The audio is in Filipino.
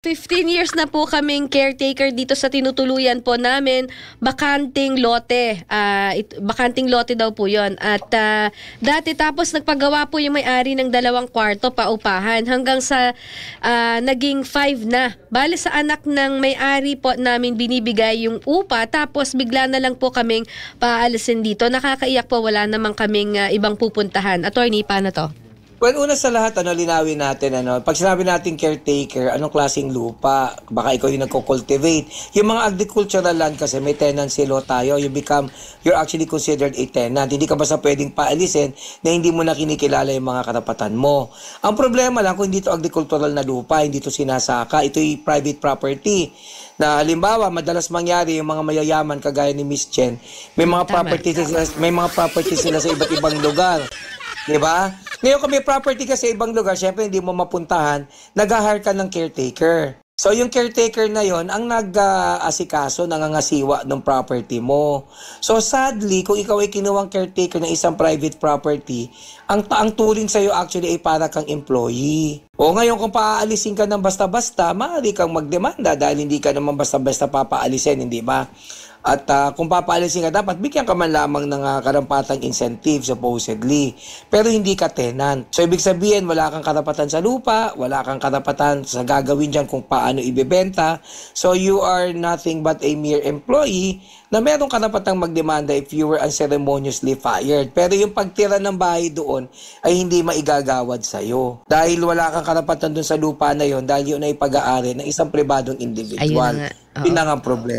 15 years na po kaming caretaker dito sa tinutuluyan po namin, bakanting lote. Bakanting lote daw po yon. At dati tapos nagpagawa po yung may-ari ng 2 kwarto paupahan hanggang sa naging 5 na. Bale sa anak ng may-ari po namin binibigay yung upa tapos bigla na lang po kaming paalisin dito. Nakakaiyak po, wala namang kaming ibang pupuntahan. Attorney, paano to? Well, una sa lahat, linawin natin, pag sinabi natin caretaker, anong klaseng lupa? Baka ikaw yung nagko-cultivate. Yung mga agricultural land kasi may tenancy law tayo. You're actually considered a tenant. Hindi ka basta pwedeng paalisin na hindi mo na kinikilala yung mga karapatan mo. Ang problema lang, kung hindi ito agricultural na lupa, hindi ito sinasaka, ito'y private property. Na halimbawa, madalas mangyari yung mga mayayaman kagaya ni Miss Chen, may mga properties sila sa iba't ibang lugar. Diba? Ngayon kung may property ka sa ibang lugar, syempre hindi mo mapuntahan, nag-hire ka ng caretaker. So yung caretaker na yon ang nag-asikaso, nangangasiwa ng property mo. So sadly, kung ikaw ay kinuwang caretaker ng isang private property, ang turing sa'yo actually ay para kang employee. O ngayon kung paaalisin ka ng basta-basta, maaari kang magdemanda dahil hindi ka naman basta-basta papaalisin, hindi ba? At kung papaalisin ka, dapat bigyan ka man lamang ng karampatang incentive supposedly. Pero hindi ka tenant. So ibig sabihin, wala kang karapatan sa lupa, wala kang karapatan sa gagawin dyan kung paano ibebenta. So you are nothing but a mere employee na merong karapatang magdemanda if you were unceremoniously fired. Pero yung pagtira ng bahay doon ay hindi maigagawad sa'yo. Dahil wala kang karapatan doon sa lupa na yon, dahil yun ay pag-aari ng isang pribadong individual. Yun na nga ang problema.